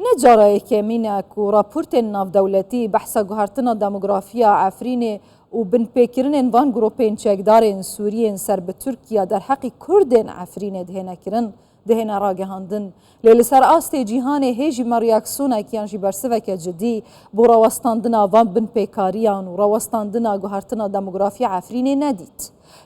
نجارەیەکێ مینەک و راپۆرتên ناودەولەتی بەحسە گوهارتنە دەموگرافیا عەفرینê û binpêkirinên van gropên çekdarên Sûriyên ser bi Tirkiye derheqî Kurdên Efrînê dihênekirin, dihêne ragihandin. Lê li ser astê cîhanê hêjî me reaksiyonekiyan jî bersiveke cidî bo rawestandina van binpêkariyan û rawestandina guhartina demografiya Efrînê nedît.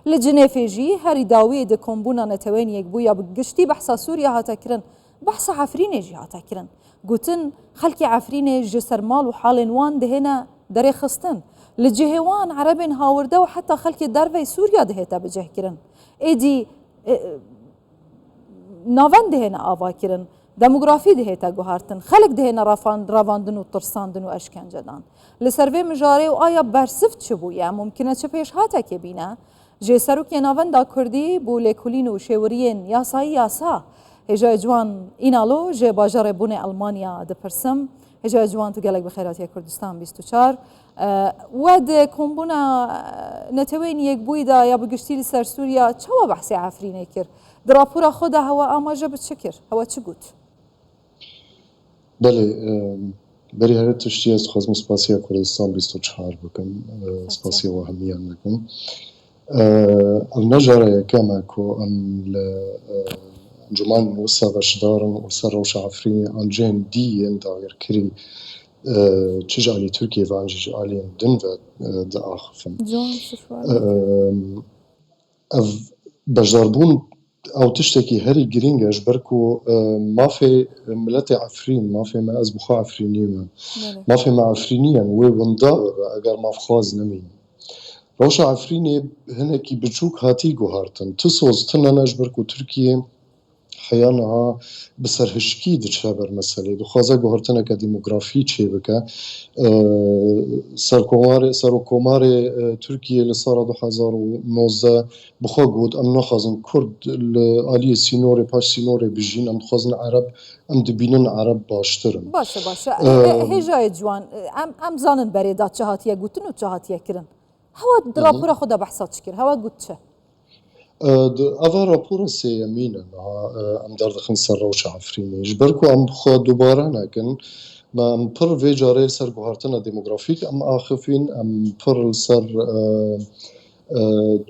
Li Cinêfê jî herî dawiyê di kombûna netewên yekbûya bi giştî behsa Sûriya hate kirin, behsa Efrînê jî hate kirin. Gotin xelkê Efrînê ji ser mal û halên wan dihêne derê xistin. Li cihê wan erebên hawirde û heta xelkê dervey Sûriya dihête bicihkirin. Êdî navend dihêne avakirin, demografî dihête guhartin, xelek dihêne ravandin û tirsandin û eşkencedan. Li ser vê mijarê û aya bersiv çi bûye, mumkin e çi pêşhatekê bîne, jê serokê navenda Kurdî bû lêkolîn û şêwiriyên yasayî yasa. Hêja ciwan înalo ji bajarê bûnê Almanya dipirsim. Hêja ciwan tu gelek bi xêratiya Kurdistan 24. We di kombûna netewên yekbûyî da ya bi giştî li ser Sûriya çawa behsê Efrînê kir? Di rapora xwe de hewa amaje bi çi kir? Hewa çi got? Belê berî herî tiştî ez dixwazim spasiya Kurdistan 24 bikim, spasiya we hemiyan bikim. Ev ne jara yekem e ku em li encûman wisa beşdarin û ser rewşa Efrînê an cihên dîyên dagirkirî çi ji alî Tirkiye ve an jî ji aliyên din ve diaxivin. Ev beşdarbûn ew tiştekî herî giring e ji ber ku mafê miletê Efrîn, mafê me ez bixwe Efrînî me, mafê me Efrîniyen wê winda bibe eger mafxwaz nemîn. Rewşa Efrînê hinekî biçûk hatî guhartin. Ti soz tune ji ber ku Tirkiye heya niha bi serhişkî diçe ber meselê, dixwaze guhartineke demografî çê bike. Serokkomarê Tirkiye li sala 2019 bixwe got em naxwazin Kurd li aliyê sînorê paş sînorê bijîn, em dixwazin Ereb em dibînin Ereb baştir in. Başe hêjayê ciwan em zanin berê da çi hatiye gotin û çi hatiye kirin. Hewa di rapora xwe de behsa çi kir? Hewa got çi? Eva rapora sêyemîn e niha em derdixin ser rewşa Efrînê. Ji ber ku em bixwe dubare nekin, em pir vê carê li ser guhartina demografîk em axivîn, em pir li ser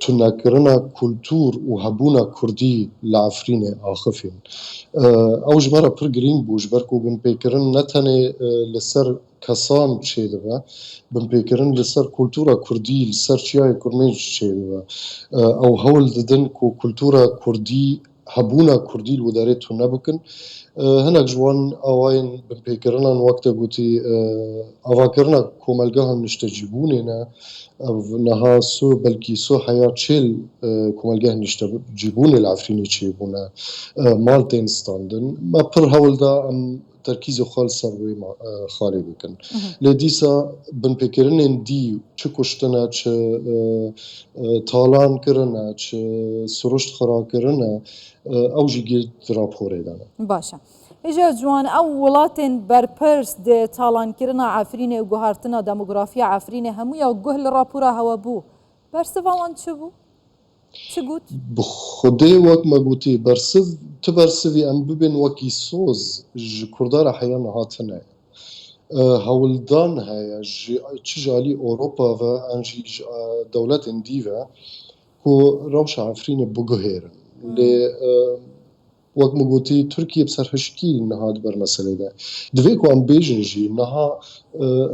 tunekirina kultûr û hebûna Kurdî li Efrînê axivîn. Ew ji me re pir giring bû ji ber ku binpêkirin ne tenê li ser kesan çê dibe, binpêkirin li ser kultûra Kurdî, li ser çiyayê kurmêj çê dibe. Ew hewl didin ku kultûra Kurdî, hebûna Kurdî li derê tune bikin. Hinek ji wan awayên binpêkirinan wek te gotî avakirina komelgehan niştecîbûnê ne, ev niha belkî heya çêl komelgeh niştecîbûnê li Efrînê çêbûne, maltên standin. Me pir hewl da em terkîzê xwe li ser wê xalê bikin. Lê dîsa binpêkirinên dî çi kuştine, çi talan kirine, çi siruşt xira kirine, ew jî gê di raporê de ne. Başe. Hêja ciwan ew welatên berpirs di talankirina Efrînê û guhartina demografiya Efrînê hemûya guh li rapora hewa bû. Bersiva wan çi bû? Çi got? Bi xwedê wek me gotî bersiv, ti bersivî em bibên wekî soz ji Kurdara heya niha tune. Hewldan heye çi ji alî Ewropa ve an jî ji dewletên dî ve ku rewşa Efrînê biguhêrin. Lê wek me gotî Tirkiye bi serhişkî niha diber meselê de. Divê ku em bêjin jî niha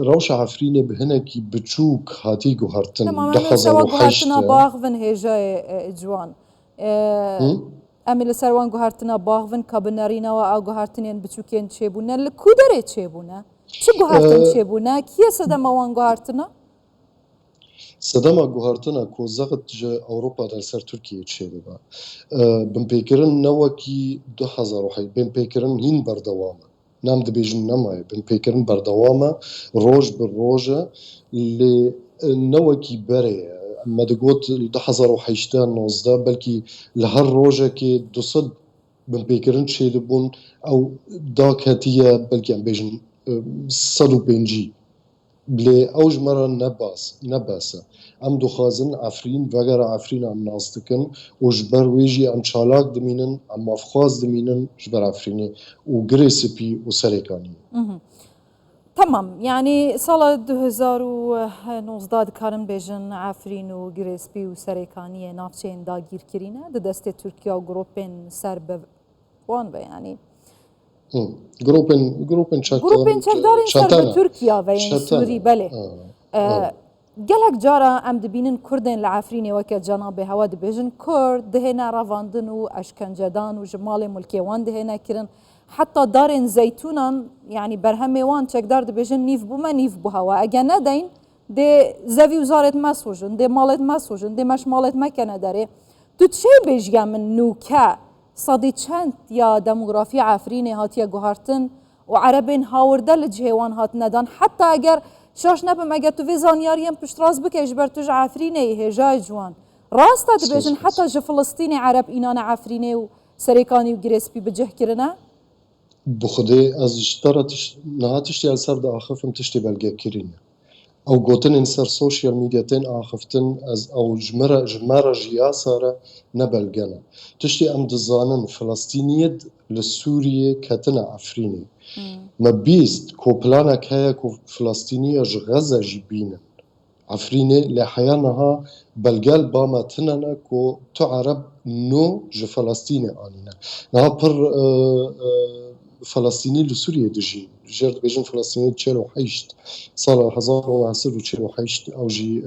rewşa Efrînê bi hinekî biçûk hatî guhartin. Guhartina baxivin hêjayê ciwan. Em ê li ser wan guhartina baxivin ka bi nerînewa ew guhartinên biçûkên çêbûne li ku derê çêbûne? Çi guhartin çêbûne? Kiye sedema wan guhartina? Sedema guhartina ku zeqet ji Ewropa de li ser Tirkiye çê dibe. Binpêkirin ne wekî 2007 binpêkirin hîn berdewam e. Nem dibêjin nemaye. Binpêkirin berdewam e, roj bi roj e, lê ne wekî berê ye. Me digot li 2018 belkî li her rojekê 200 binpêkirin çê dibûn, ew dak hetiye belkî em bêjin 150. بلێ ئەوژ مەرە نەباسە ئەم دخوازن ئەفرین vegera ئەفرین ئەم ناز dikin û ji ber wê jî em çalak dimînin em mafxwaz dimînin ji ber Efrînê û girê spî û serêkaniyê. تمام يعني ساڵە 2019 dikarin bêjin Efrîn û Girêspî û serêkaniyê navçeyên dagîrkirîne di destê Tirkiye û grûpên ser bi wan ve yanî Grûpên çekdarên ser bi Tirkiye ve yên Sûrî belê gelek cara em dibînin Kurdên li Efrînê weke cenabê hewa dibêjin Kurd dihêne revandin û eşkencedan û ji malê mulkê wan dihêne kirin heta darên zeytûnan yanî berhemê wan çekdar dibêjin nîv bûme nîv bû hewa ege nedeyn dê zevî û zarê me sojin dê malê me sojin dê meş malê mekene derê tu çê bêjiya min nûke sedî çend ya demografiya Efrînê hatiye guhartin û erebên hawirde li cihê wan hatine dan heta eger şaş nebim ege tu vê zanyariyên piştrast bike ji ber tu ji Efrînê hêjayê ciwan rast e dibêjin heta ji Filistînê ereb înane Efrînê û serêkanî û Girêspî bi cih kirine bi Xwedê ez ji te re niha tiştê ez ser diaxivim tiştê belgekirîne ew gotinên ser sosyal medya tên axiftin ez ew ji me re ji yasa re ne belge ne tiştê em dizanin Filistîniyê li Sûriyê ketine Efrînê me bîst koplanek heye ku Filistîniya ji Xeze jî bînin Efrînê lê heya niha belgel bame tinene ku tu ereb nû ji Filistînê anîne niha pir Filistînî li Sûriyê dijîn jêr dibêjin Filistînî 48 sala 1948 ew jî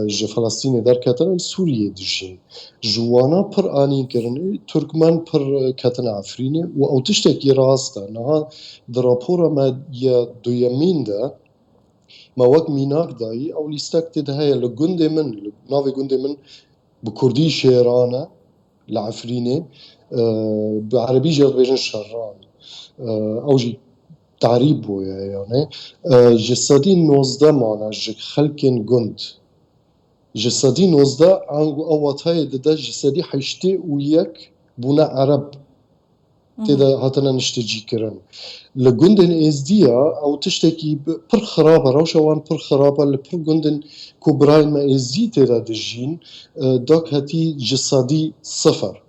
ji Filistînê derketine li Sûriyê dijîn ji wana pir anîkirin Türkmen pir ketine Efrînê û ew tiştekî rast e niha di rapora me ya duyemîn de me wek mînak dayî ew lîstek tê de heye li gundê min li navê gundê min bi Kurdî Şêran e li Efrînê bi erebî jê dibêjin Şerran ew jî تعریب bûye yani ji sedî 19 mane ji xelkên gund ji sedî 19 ew watayê dide ji sedî 81 bûne ereb têde hatine niştecîkirin li gundên êzdiya ew tiştekî pir xirab e rewşa wan pir xirab e li pir gundên ku birayên me êzî têde dijîn dak hetî ji sedî 0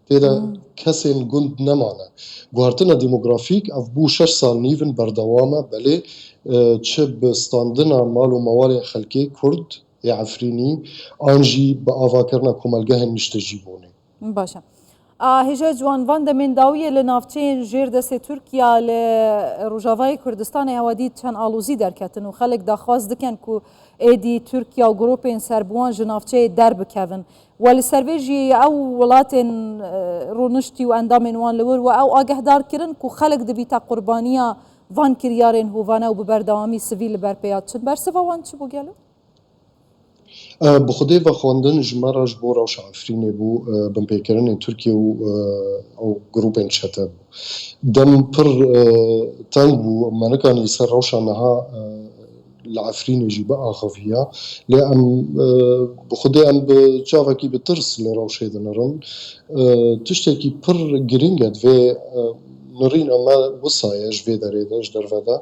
têde kesên gund nemane guhartina demografîk ev bû 6 sal nîvin berdewam e belê çi bi standina mal û mewalên xelkê Kurd ya Efrînî an jî bi avakirina komelgehên niştecîbûnê baş e hêja ciwanvan demên dawiyê li navçeyên jêr destê Tirkiya li Rojavayê Kurdistanê hewa dît çend alozî derketin û xelek daxwaz dikin ku êdî Tirkiya û grûpên serbiwan ji navçeyê derbikevin we li ser vê jî ew welatên rûniştî û endamên wan li wir we ew agehdar kirin ku xelek dibîte qurbaniya van kiryarên hovane û bi berdewamî sivîl li ber pêya çin bersiva wan çi bû gelo bi Xwedê ve xwendin ji me re ji bo rewşa Efrînê bû binpêkirinên Tirkiye û ew grûpên çete bû dem pir teng bû me nikanî ser rewşa niha li Efrînê jî biaxiviya lê em bi Xwedê em bi çavekî bi tirs li rewşê dinirin tiştekî pir giring e divê nirîna me wisaye ji vê derê de ji derve de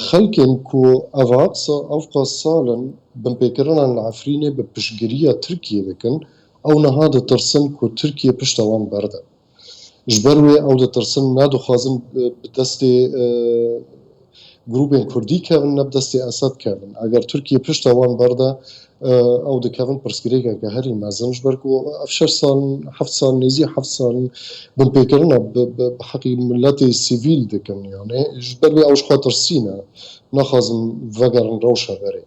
xelkên ku evqa salin binpêkirinan li Efrînê bi piştgiriya Tirkiye dikin ew niha ditirsin ku Tirkiye pişta wan berde ji ber wê ew ditirsin nedixwazin bi destê grûpên Kurdî kevin ne bi destê Esed kevin eger Tirkiye pişta wan berde ew dikevin pirsgirêkeke herî mezin ji ber ku ev 6 salin 7 salin nêzî 7 salin binpêkirina bi heqî milletê sivîl dikin yani ji ber wê ew ji xwe tirsîne naxwazin vegerin rewşa berê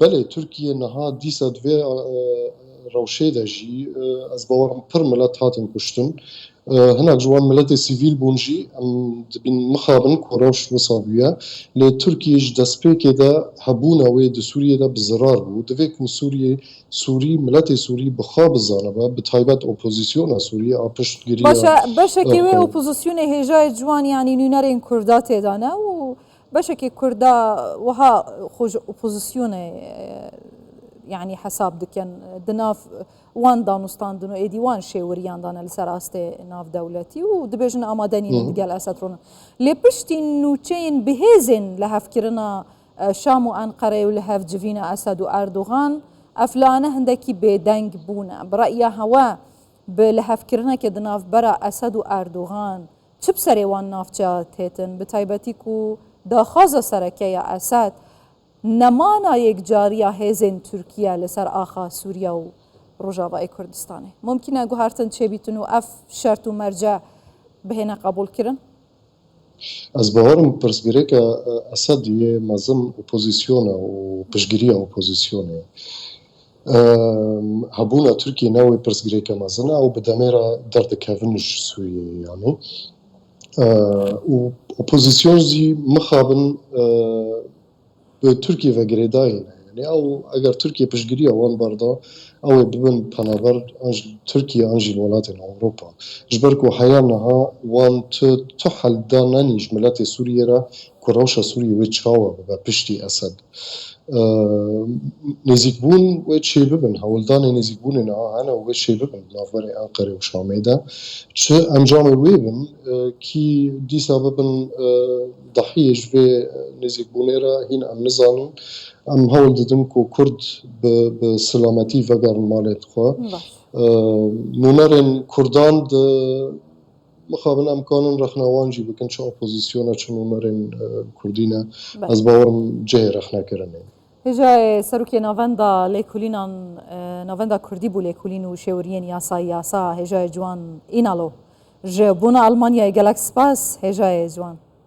belê Tirkiye niha dîsa divê rewşê de jî ez bawerim pir millet hatin kuştin hinek ji wan milletê sivîl bûn jî em dibîn mixabin ku rewş wisa bûye lê Tirkiye ji destpêkê de hebûna wê di Sûriyê de bi zirar bû divê ku Sûrî milletê Sûrî bixwe bizanibe bi taybet opozisyona Sûriyê a piştgiriya beşekê wê opozisyonê hêjayê ciwan yanî nûnerên Kurda têda ne û beşekê Kurda wiha xwe ji opozisyonê يعني حساب دكن دناف وان دانوستاندن و ايدي وان شيوريان دان السراستي ناف دولتي ودبيجن امادني ندقال اساترون لبشتي نوتشين بهزن لهفكرنا شام وانقره ولهف جفينا اسد واردوغان افلانه هندكي بيدنگ بونا برايا هوا بلهفكرنا كدناف برا اسد واردوغان چه بسري وان نافجا تيتن بتايبتي كو داخازا سركيا اسد نمانا یک جاریا هزن ترکیه لسر آخا سوریا و روجاوای کردستانه ممکنه گوهرتن چه بیتونو اف شرط و مرجع بهنا قبول کرن؟ از باورم پرسگیره که اسد یه مزم اپوزیسیونه و پشگیری اپوزیسیونه هبونا ترکیه نوی پرسگیره که مزنه او بدميرا درد كافنش سوریه یعنی و اپوزیسیون زی مخابن به ترکیه و گریداین یعنی او اگر ترکیه پشگیری وان بردا او ببن پنابر ترکیه انجی ولات اوروبا جبرکو حیانها وان تحل دانانیش ملت سوریه را کراوش سوریه و چاوا و پشتی اسد نزیک بون و چه ببن هولدان نزیک بون نه انا و چه ببن نافبر انقره و شامیده چه انجام ویبن کی دی سببن ضحیش و نزیک بونه را هین ام نزانن ام هول ددم کو کرد به سلامتی و گرن مالت خو نونرن کردان د مخابن امکانن رخنوانجی بکن چه اپوزیسیونه چه نونرن کردینه از باورم جه رخنا کرنه هجا سروکی ناوندا لیکولینان ناوندا کردی بو لیکولین و شورین یاسا هجا جوان اینالو جبونا آلمانیا گلکس پاس هجا جوان